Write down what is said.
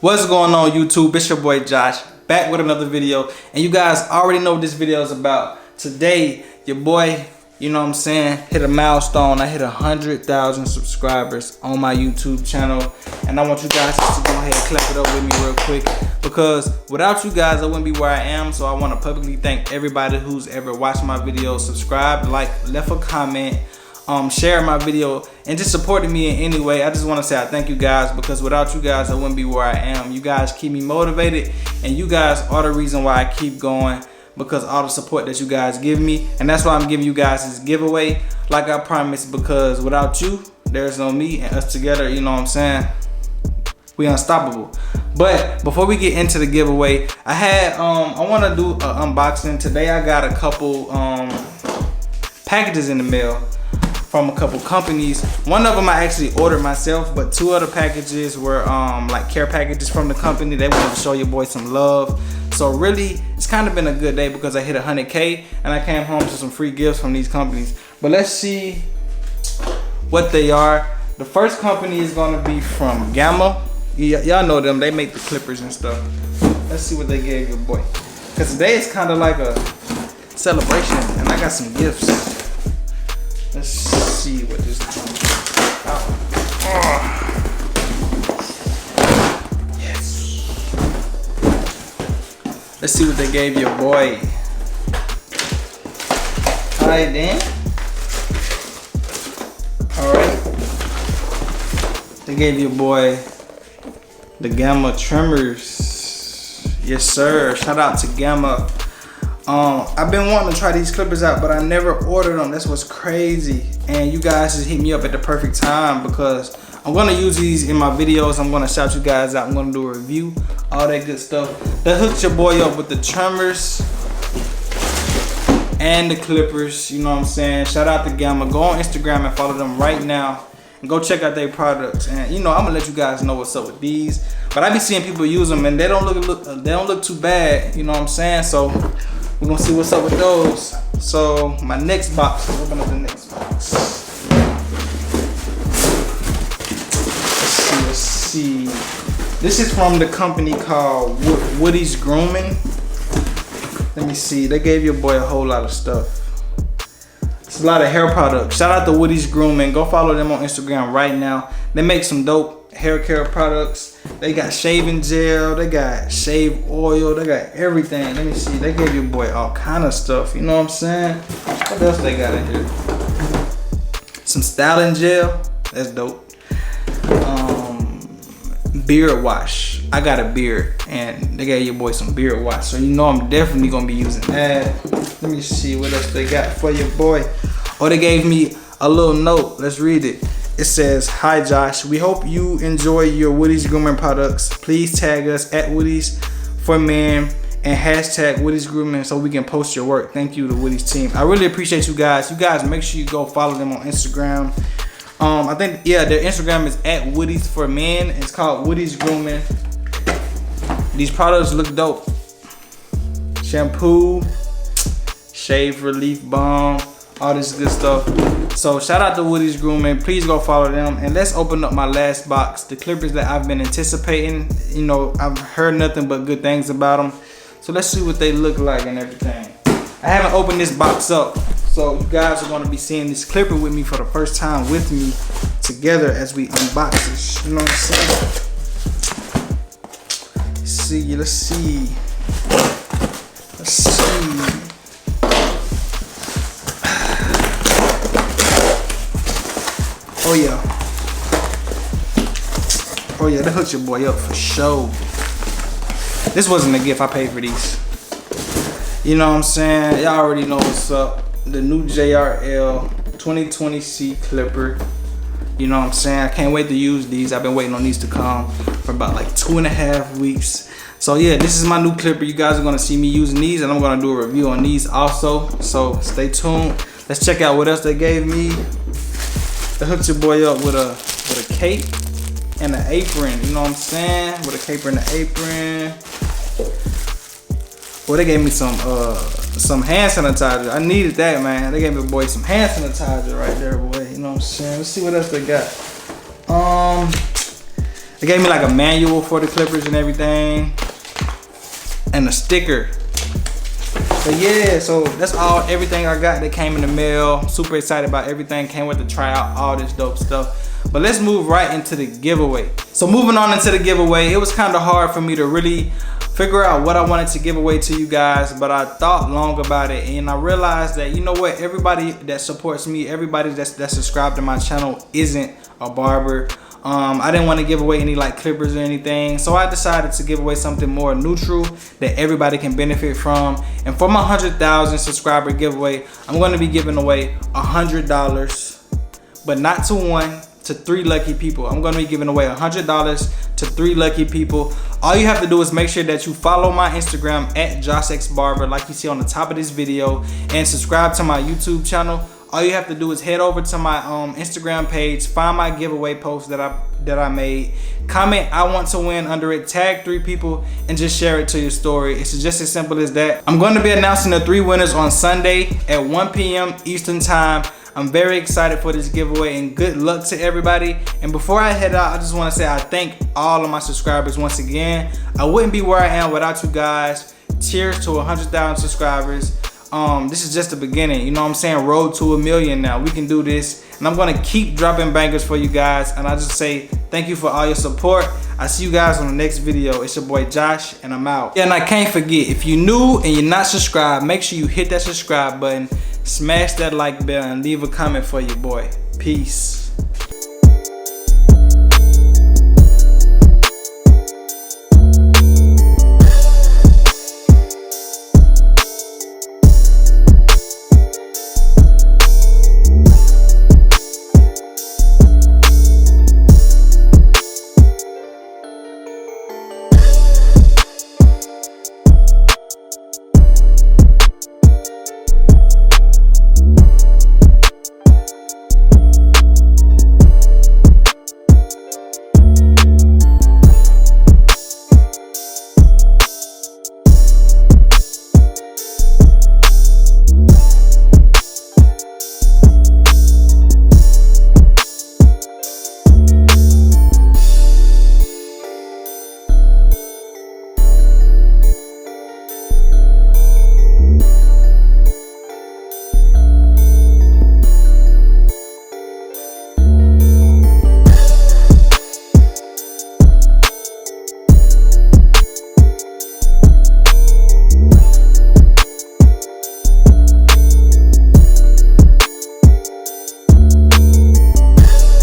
What's going on YouTube? It's your boy Josh, back with another video, and you guys already know what this video is about. Today, your boy, you know what I'm saying, hit a milestone. I hit 100,000 subscribers on my YouTube channel, and I want you guys to go ahead and clap it up with me real quick, because without you guys, I wouldn't be where I am. So I want to publicly thank everybody who's ever watched my videos, subscribed, liked, left a comment, share my video, and just supporting me in any way. I just want to say I thank you guys, because without you guys, I wouldn't be where I am. You guys keep me motivated, and you guys are the reason why I keep going, because all the support that you guys give me. And that's why I'm giving you guys this giveaway like I promised, because without you, there's no me, and us together, you know what I'm saying, we unstoppable. But before we get into the giveaway, I want to do an unboxing. Today I got a couple packages in the mail from a couple companies. One of them I actually ordered myself, but two other packages were like care packages from the company. They wanted to show your boy some love. So really, it's kind of been a good day, because I hit 100K and I came home to some free gifts from these companies. But let's see what they are. The first company is gonna be from Gamma. Y'all know them, they make the clippers and stuff. Let's see what they gave your boy, because today is kind of like a celebration and I got some gifts. Let's see what this is. Yes. Let's see what they gave your boy. Alright then. Alright. They gave your boy the Gamma Tremors. Yes sir. Shout out to Gamma. I've been wanting to try these clippers out, but I never ordered them. That's what's crazy. And you guys just hit me up at the perfect time, because I'm gonna use these in my videos. I'm gonna shout you guys out. I'm gonna do a review, all that good stuff. That hooked your boy up with the Tremors and the clippers. You know what I'm saying? Shout out to Gamma. Go on Instagram and follow them right now, and go check out their products. And you know, I'm gonna let you guys know what's up with these. But I be seeing people use them and they don't look too bad. You know what I'm saying? So we're gonna see what's up with those. So my next box, let's open up the next box. Let's see. This is from the company called Woody's Grooming. Let me see, they gave your boy a whole lot of stuff. It's a lot of hair products. Shout out to Woody's Grooming. Go follow them on Instagram right now. They make some dope hair care products. They got shaving gel, they got shave oil, they got everything. Let me see, they gave your boy all kind of stuff, you know what I'm saying? What else they got in here? Some styling gel, that's dope. Beard wash. I got a beard and they gave your boy some beard wash, so you know I'm definitely gonna be using that. Let me see what else they got for your boy. Oh, they gave me a little note. Let's read it. It says, "Hi Josh, we hope you enjoy your Woody's Grooming products. Please tag us at Woody's for Men and hashtag Woody's Grooming so we can post your work. Thank you to Woody's team." I really appreciate you guys. You guys make sure you go follow them on Instagram. I think, yeah, their Instagram is at Woody's for Men. It's called Woody's Grooming. These products look dope. Shampoo, shave relief balm, all this good stuff. So shout out to Woody's Grooming. Please go follow them. And let's open up my last box, the clippers that I've been anticipating. You know, I've heard nothing but good things about them. So let's see what they look like and everything. I haven't opened this box up, so you guys are gonna be seeing this clipper with me for the first time with me together as we unbox this. You know what I'm saying? Let's see. Oh yeah, that hooked your boy up for sure. This wasn't a gift, I paid for these. You know what I'm saying? Y'all already know what's up. The new JRL 2020C clipper. You know what I'm saying? I can't wait to use these. I've been waiting on these to come for about like 2.5 weeks. So yeah, this is my new clipper. You guys are gonna see me using these, and I'm gonna do a review on these also. So stay tuned. Let's check out what else they gave me. They hooked your boy up with a cape and an apron. You know what I'm saying? With a cape and an apron. Well, they gave me some hand sanitizer. I needed that, man. They gave me boy some hand sanitizer right there, boy. You know what I'm saying? Let's see what else they got. They gave me like a manual for the clippers and everything, and a sticker. But yeah, so that's everything I got that came in the mail. Super excited about everything. Can't wait to try out all this dope stuff. But let's move right into the giveaway. So moving on into the giveaway, it was kind of hard for me to really figure out what I wanted to give away to you guys, but I thought long about it, and I realized that, you know what, everybody that supports me, everybody that's subscribed to my channel isn't a barber. I didn't want to give away any like clippers or anything, so I decided to give away something more neutral that everybody can benefit from. And for my 100,000 subscriber giveaway, I'm going to be giving away $100, but not to one, to 3 lucky people. I'm going to be giving away $100 to 3 lucky people. All you have to do is make sure that you follow my Instagram at Joshxbarber, like you see on the top of this video, and subscribe to my YouTube channel. All you have to do is head over to my Instagram page, find my giveaway post that I made, comment "I want to win" under it, tag 3 people, and just share it to your story. It's just as simple as that. I'm going to be announcing the 3 winners on Sunday at 1 p.m. Eastern time. I'm very excited for this giveaway, and good luck to everybody. And before I head out, I just want to say I thank all of my subscribers once again. I wouldn't be where I am without you guys. Cheers to 100,000 subscribers. This is just the beginning, you know what I'm saying? Road to 1 million now. We can do this, and I'm gonna keep dropping bangers for you guys. And I just say thank you for all your support. I see you guys on the next video. It's your boy Josh, and I'm out. Yeah, and I can't forget, if you're new and you're not subscribed, make sure you hit that subscribe button, smash that like bell, and leave a comment for your boy. Peace.